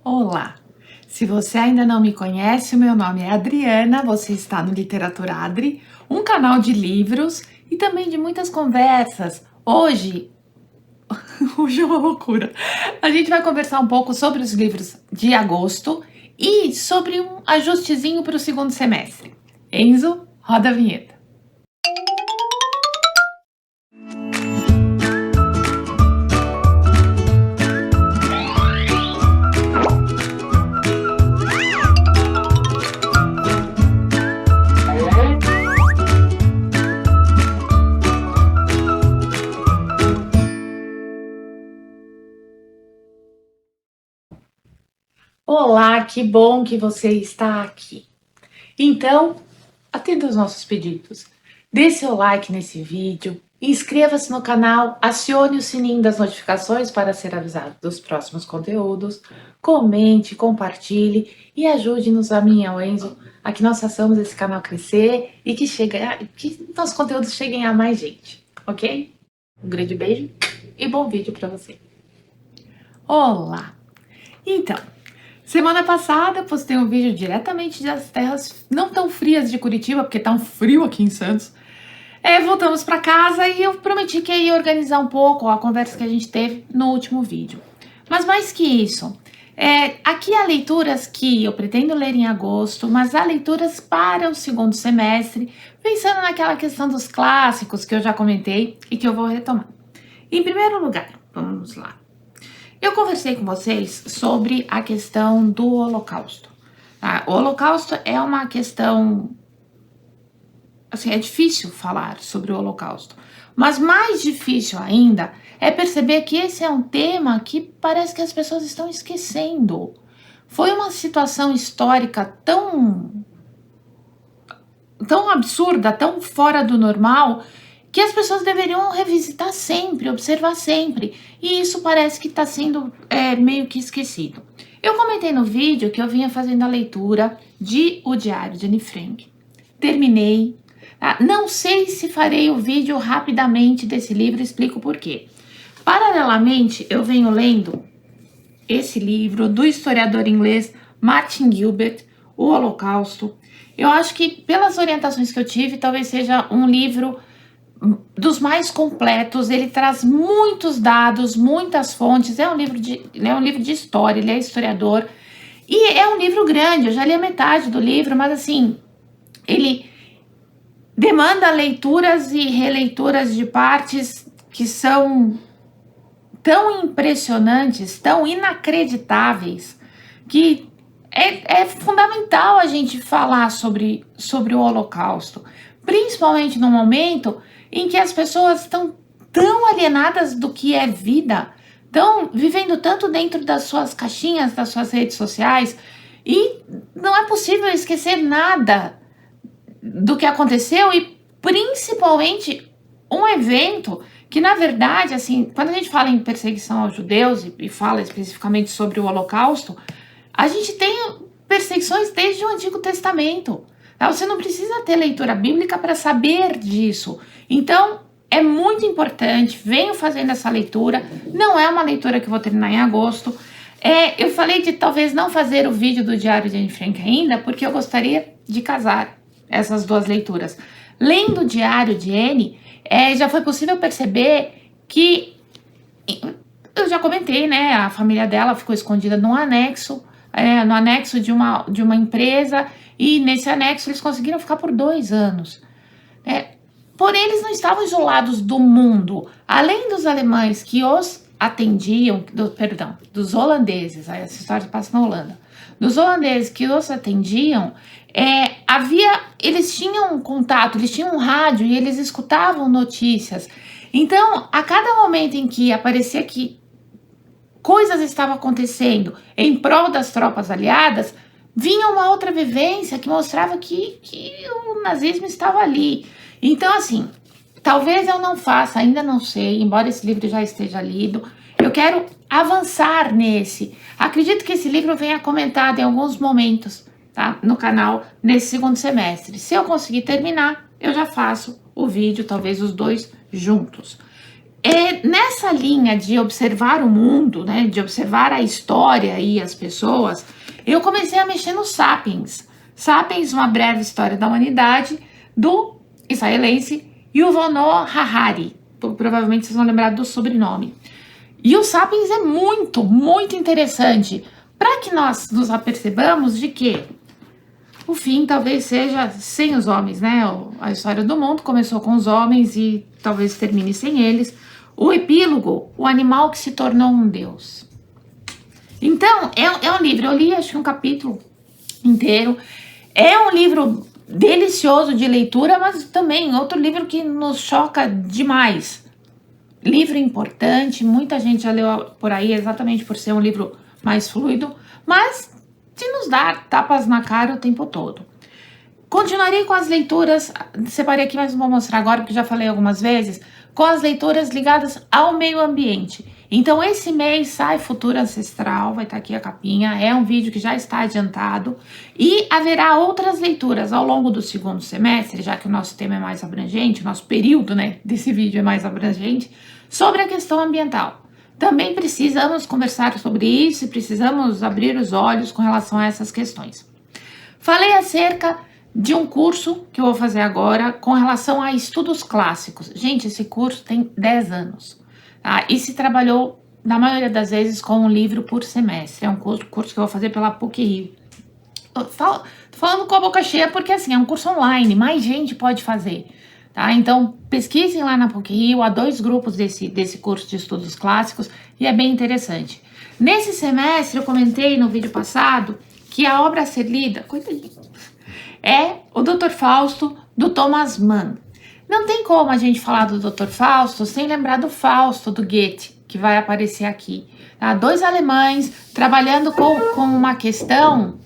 Olá! Se você ainda não me conhece, o meu nome é Adriana, você está no Literatura Adri, um canal de livros e também de muitas conversas. Hoje é uma loucura. A gente vai conversar um pouco sobre os livros de agosto e sobre um ajustezinho para o segundo semestre. Enzo, roda a vinheta. Olá, que bom que você está aqui. Então, atenda aos nossos pedidos. Dê seu like nesse vídeo, inscreva-se no canal, acione o sininho das notificações para ser avisado dos próximos conteúdos, comente, compartilhe e ajude-nos, a mim e ao Enzo, a que nós façamos esse canal crescer e que nossos conteúdos cheguem a mais gente, ok? Um grande beijo e bom vídeo para você. Olá! Então, semana passada eu postei um vídeo diretamente das terras não tão frias de Curitiba, porque tá um frio aqui em Santos. Voltamos para casa e eu prometi que ia organizar um pouco a conversa que a gente teve no último vídeo. Mas mais que isso, aqui há leituras que eu pretendo ler em agosto, mas há leituras para o segundo semestre, pensando naquela questão dos clássicos que eu já comentei e que eu vou retomar. Em primeiro lugar, vamos lá. Eu conversei com vocês sobre a questão do Holocausto. Tá? O Holocausto é uma questão... Assim, é difícil falar sobre o Holocausto. Mas mais difícil ainda é perceber que esse é um tema que parece que as pessoas estão esquecendo. Foi uma situação histórica tão absurda, tão fora do normal, que as pessoas deveriam revisitar sempre, observar sempre. E isso parece que está sendo meio que esquecido. Eu comentei no vídeo que eu vinha fazendo a leitura de O Diário de Anne Frank. Terminei. Tá? Não sei se farei o vídeo rapidamente desse livro, explico por quê. Paralelamente, eu venho lendo esse livro do historiador inglês Martin Gilbert, O Holocausto. Eu acho que, pelas orientações que eu tive, talvez seja um livro dos mais completos. Ele traz muitos dados, muitas fontes. É um livro de história, ele é historiador. E é um livro grande, eu já li a metade do livro, mas assim, ele demanda leituras e releituras de partes que são tão impressionantes, tão inacreditáveis, que é fundamental a gente falar sobre o Holocausto, principalmente no momento em que as pessoas estão tão alienadas do que é vida, estão vivendo tanto dentro das suas caixinhas, das suas redes sociais, e não é possível esquecer nada do que aconteceu, e principalmente um evento que, na verdade, assim, quando a gente fala em perseguição aos judeus e fala especificamente sobre o Holocausto, a gente tem perseguições desde o Antigo Testamento. Você não precisa ter leitura bíblica para saber disso. Então, é muito importante, venho fazendo essa leitura, não é uma leitura que eu vou terminar em agosto. Eu falei de talvez não fazer o vídeo do Diário de Anne Frank ainda, porque eu gostaria de casar essas duas leituras. Lendo o Diário de Anne, já foi possível perceber que, eu já comentei, né, a família dela ficou escondida no anexo de uma empresa, e nesse anexo eles conseguiram ficar por 2 anos. Porém, eles não estavam isolados do mundo. Além dos alemães que os atendiam, dos holandeses, essa história passa na Holanda, dos holandeses que os atendiam, eles tinham contato, eles tinham um rádio e eles escutavam notícias. Então, a cada momento em que aparecia que coisas estavam acontecendo em prol das tropas aliadas, vinha uma outra vivência que mostrava que o nazismo estava ali. Então, assim, talvez eu não faça, ainda não sei, embora esse livro já esteja lido, eu quero avançar nesse. Acredito que esse livro venha comentado em alguns momentos, tá, no canal nesse segundo semestre. Se eu conseguir terminar, eu já faço o vídeo, talvez os dois juntos. Nessa linha de observar o mundo, né, de observar a história e as pessoas, eu comecei a mexer no Sapiens. Sapiens, uma breve história da humanidade, do israelense Yuval Noah Harari. Provavelmente vocês vão lembrar do sobrenome. E o Sapiens é muito, muito interessante, para que nós nos apercebamos de que o fim talvez seja sem os homens, né? A história do mundo começou com os homens e talvez termine sem eles. O epílogo, o animal que se tornou um deus. Então, é um livro, eu li acho que um capítulo inteiro. É um livro delicioso de leitura, mas também outro livro que nos choca demais. Livro importante, muita gente já leu por aí exatamente por ser um livro mais fluido, mas de nos dar tapas na cara o tempo todo. Continuarei com as leituras, separei aqui, mas não vou mostrar agora, porque já falei algumas vezes, com as leituras ligadas ao meio ambiente. Então, esse mês sai Futuro Ancestral, vai estar aqui a capinha, é um vídeo que já está adiantado, e haverá outras leituras ao longo do segundo semestre, já que o nosso tema é mais abrangente, o nosso período, né, desse vídeo é mais abrangente, sobre a questão ambiental. Também precisamos conversar sobre isso e precisamos abrir os olhos com relação a essas questões. Falei acerca de um curso que eu vou fazer agora com relação a estudos clássicos. Gente, esse curso tem 10 anos. Tá? E se trabalhou, na maioria das vezes, com um livro por semestre. É um curso que eu vou fazer pela PUC-Rio. Tô falando com a boca cheia porque, assim, é um curso online, mais gente pode fazer. Tá? Então, pesquisem lá na PUC-Rio, há 2 grupos desse curso de estudos clássicos e é bem interessante. Nesse semestre, eu comentei no vídeo passado que a obra a ser lida, coitadinho, é o Dr. Fausto, do Thomas Mann. Não tem como a gente falar do Dr. Fausto sem lembrar do Fausto, do Goethe, que vai aparecer aqui. Tá? 2 alemães trabalhando com uma questão...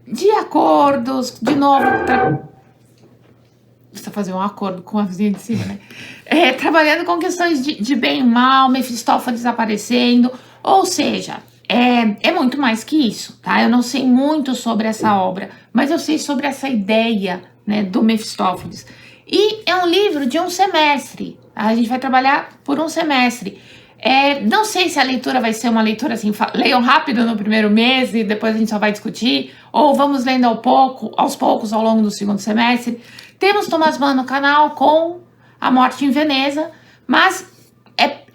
de acordos, de novo... Precisa fazer um acordo com a vizinha de cima, né? Trabalhando com questões de bem e mal, Mefistófeles aparecendo, ou seja... É muito mais que isso, tá? Eu não sei muito sobre essa obra, mas eu sei sobre essa ideia, né, do Mefistófeles. E é um livro de um semestre, tá? A gente vai trabalhar por um semestre. Não sei se a leitura vai ser uma leitura assim, leiam rápido no primeiro mês e depois a gente só vai discutir, ou vamos lendo aos poucos ao longo do segundo semestre. Temos Thomas Mann no canal com A Morte em Veneza, mas...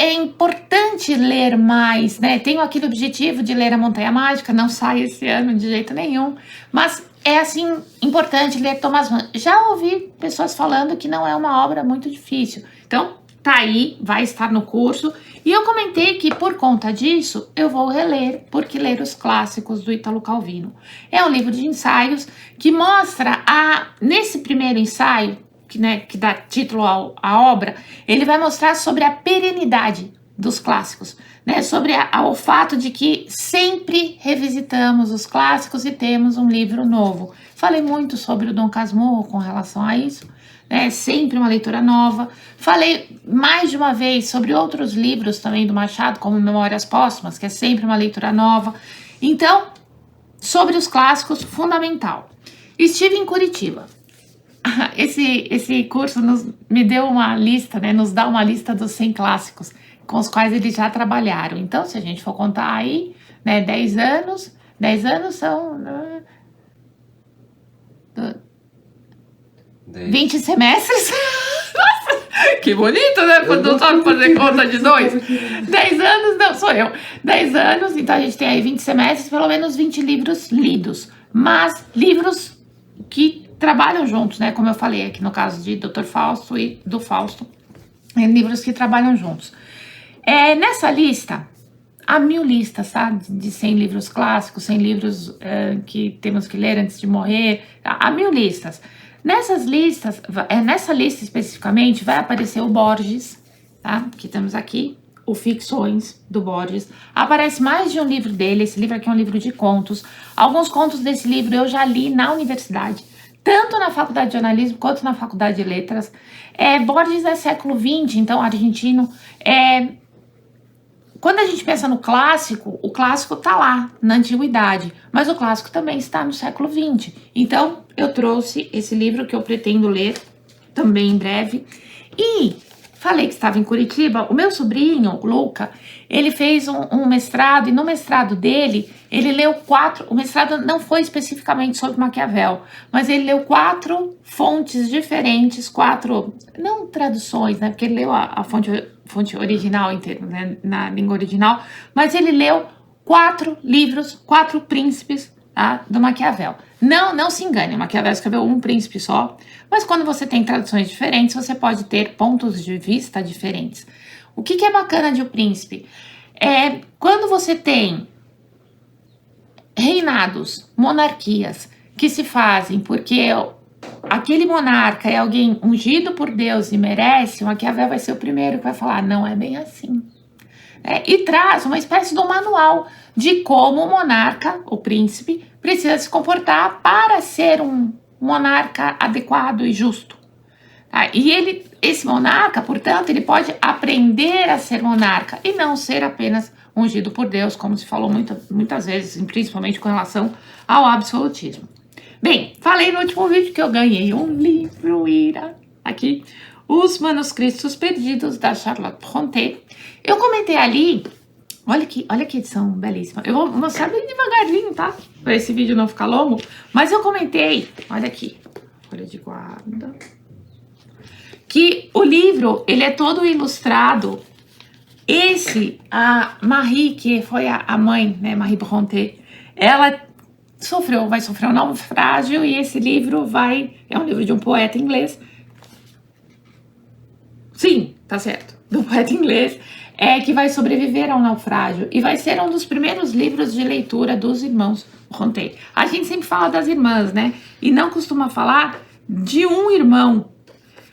É importante ler mais, né? Tenho aquele objetivo de ler A Montanha Mágica, não sai esse ano de jeito nenhum, mas é, assim, importante ler Thomas Mann. Já ouvi pessoas falando que não é uma obra muito difícil, então tá aí, vai estar no curso, e eu comentei que por conta disso eu vou reler, porque ler os clássicos do Ítalo Calvino. É um livro de ensaios que mostra, nesse primeiro ensaio, que dá título à obra, ele vai mostrar sobre a perenidade dos clássicos, né? Sobre o fato de que sempre revisitamos os clássicos e temos um livro novo. Falei muito sobre o Dom Casmurro com relação a isso, né? Sempre uma leitura nova. Falei mais de uma vez sobre outros livros também do Machado, como Memórias Póstumas, que é sempre uma leitura nova. Então, sobre os clássicos, fundamental. Estive em Curitiba. Esse curso me deu uma lista, né? Nos dá uma lista dos 100 clássicos com os quais eles já trabalharam. Então, se a gente for contar aí, né, 10 anos são 20 semestres. Nossa, que bonito, né? Quando não sabe fazer conta de 2. 10 anos, não, sou eu. 10 anos, então a gente tem aí 20 semestres, pelo menos 20 livros lidos. Mas livros que trabalham juntos, né? Como eu falei aqui no caso de Dr. Fausto e do Fausto, livros que trabalham juntos. Nessa lista, há 1000 listas, tá? De 100 livros clássicos, 100 livros que temos que ler antes de morrer, há 1000 listas. Nessa lista especificamente, vai aparecer o Borges, tá? Que temos aqui, o Ficções, do Borges. Aparece mais de um livro dele, esse livro aqui é um livro de contos. Alguns contos desse livro eu já li na universidade, tanto na faculdade de jornalismo quanto na faculdade de letras. Borges é século XX, então argentino. Quando a gente pensa no clássico, o clássico tá lá, na antiguidade, mas o clássico também está no século XX. Então, eu trouxe esse livro que eu pretendo ler também em breve. E falei que estava em Curitiba, o meu sobrinho, Luca, ele fez um mestrado, e no mestrado dele, ele leu 4, o mestrado não foi especificamente sobre Maquiavel, mas ele leu 4 fontes diferentes, 4, não traduções, né, porque ele leu a fonte original, né, na língua original, mas ele leu 4 livros, 4 príncipes, tá, do Maquiavel. Não se engane, Maquiavel escreveu um príncipe só, mas quando você tem traduções diferentes, você pode ter pontos de vista diferentes. O que é bacana de O Príncipe? É quando você tem reinados, monarquias, que se fazem porque aquele monarca é alguém ungido por Deus e merece, o Maquiavel vai ser o primeiro que vai falar, não é bem assim. E traz uma espécie de um manual de como o monarca, o príncipe, precisa se comportar para ser um monarca adequado e justo. E esse monarca, portanto, ele pode aprender a ser monarca e não ser apenas ungido por Deus, como se falou muitas vezes, principalmente com relação ao absolutismo. Bem, falei no último vídeo que eu ganhei um livro, aqui, Os Manuscritos Perdidos, da Charlotte Brontë. Eu comentei ali, olha que edição belíssima. Eu vou mostrar bem devagarinho, tá? Para esse vídeo não ficar longo. Mas eu comentei, olha aqui, folha de guarda, que o livro, ele é todo ilustrado. A Marie, que foi a mãe, né, Marie Brontë, ela vai sofrer um naufrágio e esse livro é um livro de um poeta inglês. Sim, tá certo, do poeta inglês, que vai sobreviver ao naufrágio e vai ser um dos primeiros livros de leitura dos irmãos Brontë. A gente sempre fala das irmãs, né? E não costuma falar de um irmão.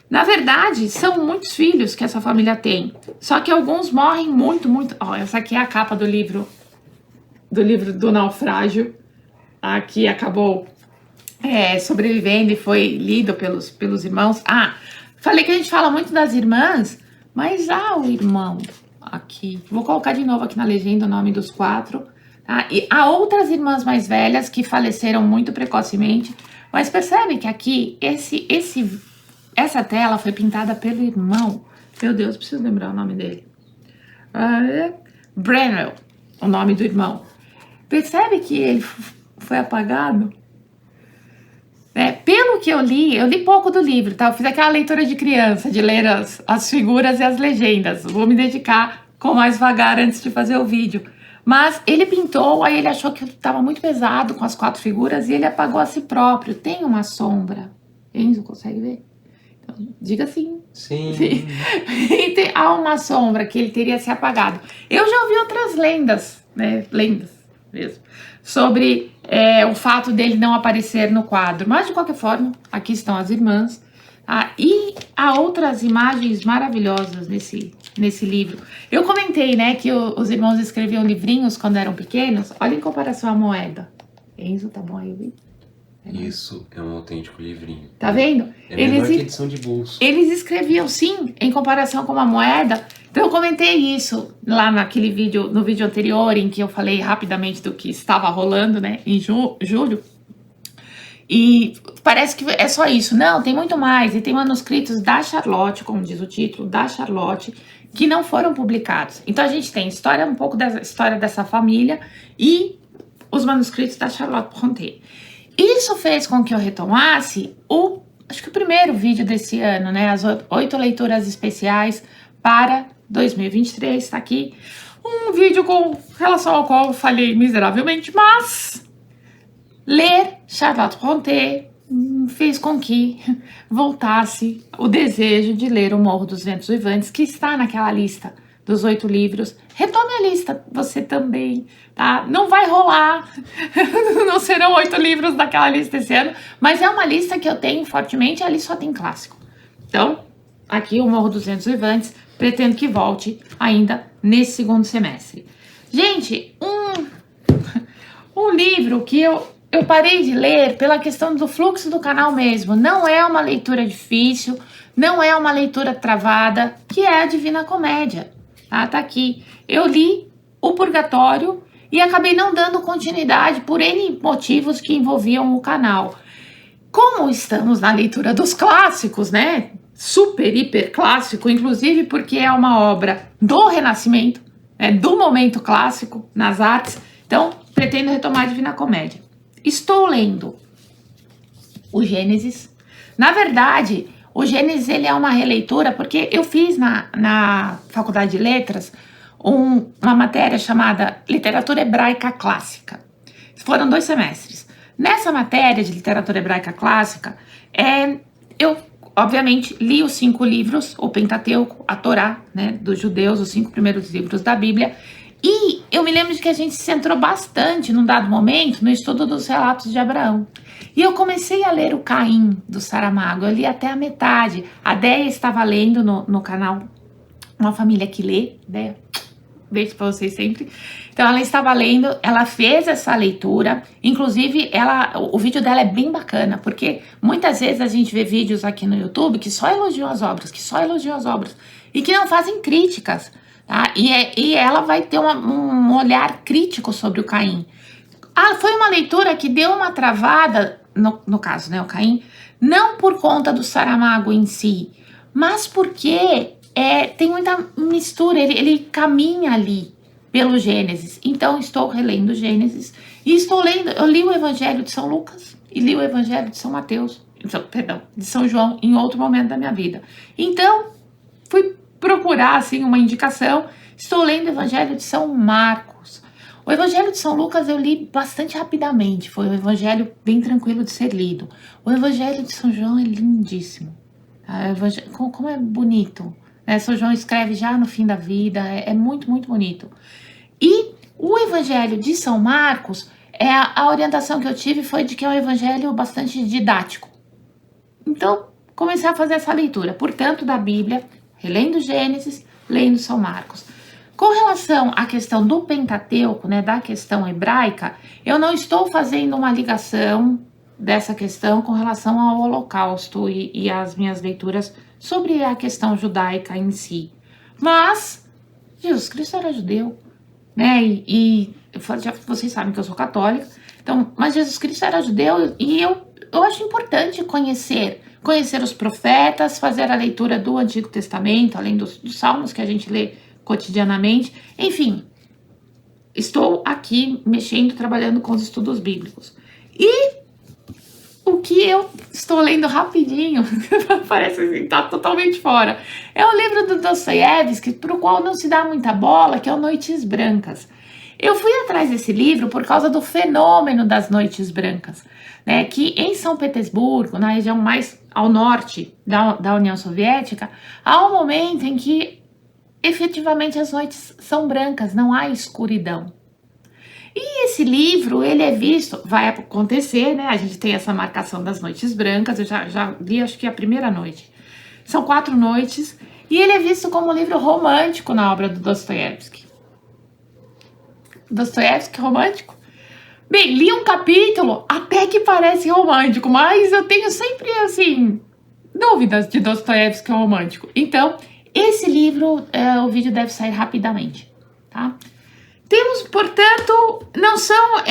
Na verdade, são muitos filhos que essa família tem, só que alguns morrem muito. Ó, essa aqui é a capa do livro do naufrágio, que acabou sobrevivendo e foi lido pelos irmãos. Falei que a gente fala muito das irmãs, mas há o irmão aqui. Vou colocar de novo aqui na legenda o nome dos 4. Tá? E há outras irmãs mais velhas que faleceram muito precocemente, mas percebe que aqui essa tela foi pintada pelo irmão. Meu Deus, preciso lembrar o nome dele. Branwell, o nome do irmão. Percebe que ele foi apagado? Pelo que eu li pouco do livro, tá? Eu fiz aquela leitura de criança, de ler as figuras e as legendas. Vou me dedicar com mais vagar antes de fazer o vídeo. Mas ele pintou, aí ele achou que estava muito pesado com as 4 figuras e ele apagou a si próprio. Tem uma sombra. Enzo, consegue ver? Diga sim. Sim. Há uma sombra que ele teria se apagado. Eu já ouvi outras lendas, né? Lendas mesmo, sobre o fato dele não aparecer no quadro. Mas de qualquer forma, aqui estão as irmãs. E há outras imagens maravilhosas nesse livro. Eu comentei, né, que os irmãos escreviam livrinhos quando eram pequenos. Olha em comparação à moeda. Enzo, tá bom aí, Vitor? Isso é um autêntico livrinho. Tá vendo? É menor que edição de bolso. Eles escreviam, sim, em comparação com uma moeda. Então eu comentei isso lá naquele vídeo, no vídeo anterior, em que eu falei rapidamente do que estava rolando, né, em julho. E parece que é só isso. Não, tem muito mais. E tem manuscritos da Charlotte, como diz o título, da Charlotte, que não foram publicados. Então a gente tem um pouco da história dessa família e os manuscritos da Charlotte Brontë. Isso fez com que eu retomasse acho que o primeiro vídeo desse ano, né? As 8 leituras especiais para 2023, tá aqui. Um vídeo com relação ao qual eu falhei miseravelmente, mas ler Charlotte Brontë fez com que voltasse o desejo de ler O Morro dos Ventos Uivantes, que está naquela lista dos 8 livros. Retome a lista, você também, tá? Não vai rolar, não serão 8 livros daquela lista esse ano, mas é uma lista que eu tenho fortemente, ali só tem clássico. Então, aqui O Morro dos Ventos Uivantes, pretendo que volte ainda nesse segundo semestre. Gente, um livro que eu parei de ler pela questão do fluxo do canal mesmo. Não é uma leitura difícil, não é uma leitura travada, que é a Divina Comédia. Tá aqui. Eu li o purgatório e acabei não dando continuidade por N motivos que envolviam o canal. Como estamos na leitura dos clássicos, né? Super, hiper clássico, inclusive porque é uma obra do Renascimento, né? Do momento clássico nas artes. Então, pretendo retomar a Divina Comédia. Estou lendo o Gênesis. Na verdade, o Gênesis ele é uma releitura, porque eu fiz na Faculdade de Letras uma matéria chamada Literatura Hebraica Clássica. Foram 2 semestres. Nessa matéria de literatura hebraica clássica, eu, obviamente, li os 5 livros, o Pentateuco, a Torá, né, dos judeus, os 5 primeiros livros da Bíblia, e eu me lembro de que a gente se centrou bastante, num dado momento, no estudo dos relatos de Abraão. E eu comecei a ler o Caim, do Saramago, eu li até a metade. A Déia estava lendo no canal Uma Família que Lê, Déia, beijo pra vocês sempre. Então ela estava lendo, ela fez essa leitura, inclusive o vídeo dela é bem bacana, porque muitas vezes a gente vê vídeos aqui no YouTube que só elogiam as obras, e que não fazem críticas, tá? E ela vai ter um olhar crítico sobre o Caim. Foi uma leitura que deu uma travada, no caso, né, o Caim, não por conta do Saramago em si, mas porque tem muita mistura, ele caminha ali pelo Gênesis. Então, estou relendo o Gênesis e eu li o Evangelho de São Lucas e li o Evangelho de São Mateus, de São João, em outro momento da minha vida. Então, fui procurar, assim, uma indicação. Estou lendo o Evangelho de São Marcos. O Evangelho de São Lucas eu li bastante rapidamente, foi um evangelho bem tranquilo de ser lido. O Evangelho de São João é lindíssimo. Como é bonito. São João escreve já no fim da vida, é muito, muito bonito. E o Evangelho de São Marcos, a orientação que eu tive foi de que é um evangelho bastante didático. Então, comecei a fazer essa leitura, portanto, da Bíblia, relendo Gênesis, lendo São Marcos. Com relação à questão do Pentateuco, né, da questão hebraica, eu não estou fazendo uma ligação dessa questão com relação ao Holocausto e às minhas leituras sobre a questão judaica em si. Mas Jesus Cristo era judeu, né? E vocês sabem que eu sou católica, então, mas Jesus Cristo era judeu e eu acho importante conhecer os profetas, fazer a leitura do Antigo Testamento, além dos salmos que a gente lê cotidianamente. Enfim, estou aqui mexendo, trabalhando com os estudos bíblicos. E o que eu estou lendo rapidinho, parece assim, tá totalmente fora, é o livro do Dostoiévski, para o qual não se dá muita bola, que é o Noites Brancas. Eu fui atrás desse livro por causa do fenômeno das Noites Brancas, né, que em São Petersburgo, na região mais ao norte da União Soviética, há um momento em que efetivamente as noites são brancas, não há escuridão. E esse livro, ele é visto, vai acontecer, né? A gente tem essa marcação das Noites Brancas, eu já li, acho que a primeira noite. São 4 noites, e ele é visto como um livro romântico na obra do Dostoiévski. Dostoiévski romântico? Bem, li um capítulo, até que parece romântico, mas eu tenho sempre, assim, dúvidas de Dostoiévski romântico. Então, esse livro, o vídeo deve sair rapidamente, tá? Temos, portanto, não são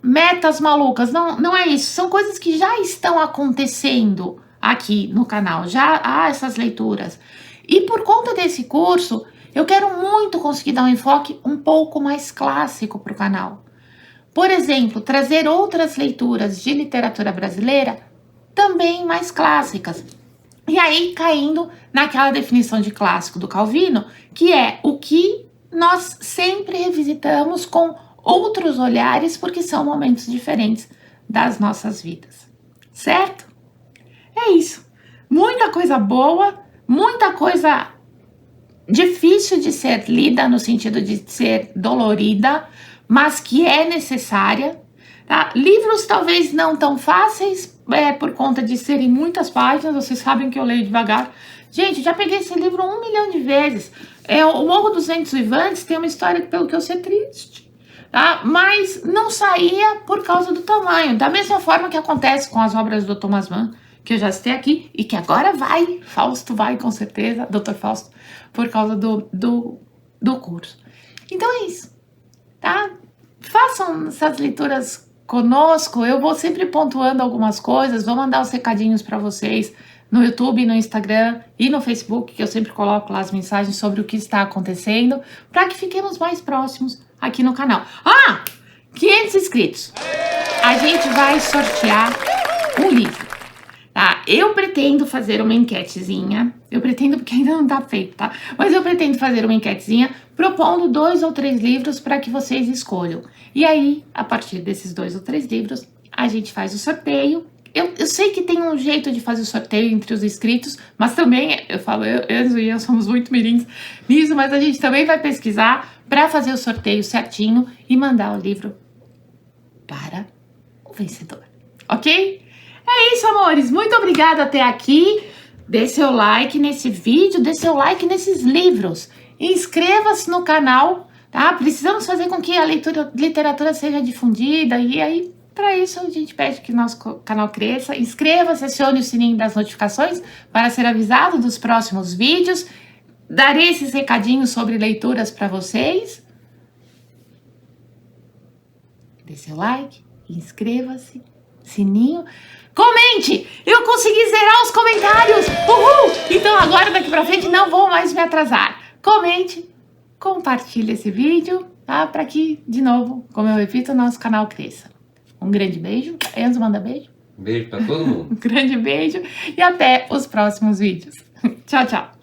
metas malucas, não é isso. São coisas que já estão acontecendo aqui no canal, já há essas leituras. E por conta desse curso, eu quero muito conseguir dar um enfoque um pouco mais clássico para o canal. Por exemplo, trazer outras leituras de literatura brasileira também mais clássicas. E aí, caindo naquela definição de clássico do Calvino, que é o que nós sempre revisitamos com outros olhares, porque são momentos diferentes das nossas vidas, certo? É isso. Muita coisa boa, muita coisa difícil de ser lida, no sentido de ser dolorida, mas que é necessária, tá? Livros talvez não tão fáceis, por conta de serem muitas páginas, vocês sabem que eu leio devagar. Gente, já peguei esse livro 1 milhão de vezes. O Morro dos Ventos Uivantes tem uma história que, pelo que eu sei, é triste, tá? Mas não saía por causa do tamanho. Da mesma forma que acontece com as obras do Thomas Mann, que eu já citei aqui, e que agora Fausto vai, com certeza, Dr. Fausto, por causa do curso. Então é isso. tá? Façam essas leituras conosco, eu vou sempre pontuando algumas coisas, vou mandar os recadinhos para vocês no YouTube, no Instagram e no Facebook, que eu sempre coloco lá as mensagens sobre o que está acontecendo, para que fiquemos mais próximos aqui no canal. 500 inscritos! A gente vai sortear um livro, tá? Eu pretendo fazer uma enquetezinha, porque ainda não tá feito, tá? Mas eu pretendo fazer uma enquetezinha propondo 2 ou 3 livros para que vocês escolham. E aí, a partir desses 2 ou 3 livros, a gente faz o sorteio. Eu sei que tem um jeito de fazer o sorteio entre os inscritos, mas também, Enzo e eu somos muito mirins nisso, mas a gente também vai pesquisar para fazer o sorteio certinho e mandar o livro para o vencedor, ok? É isso, amores, muito obrigada até aqui. Dê seu like nesse vídeo, dê seu like nesses livros. Inscreva-se no canal, tá? Precisamos fazer com que a literatura seja difundida e aí, para isso, a gente pede que nosso canal cresça. Inscreva-se, acione o sininho das notificações para ser avisado dos próximos vídeos. Darei esses recadinhos sobre leituras para vocês. Dê seu like, inscreva-se, sininho. Comente! Eu consegui zerar os comentários! Uhul! Então agora, daqui pra frente, não vou mais me atrasar. Comente, compartilhe esse vídeo, tá? Para que, de novo, como eu repito, o nosso canal cresça. Um grande beijo. Enzo, manda beijo. Beijo pra todo mundo. Um grande beijo e até os próximos vídeos. Tchau, tchau.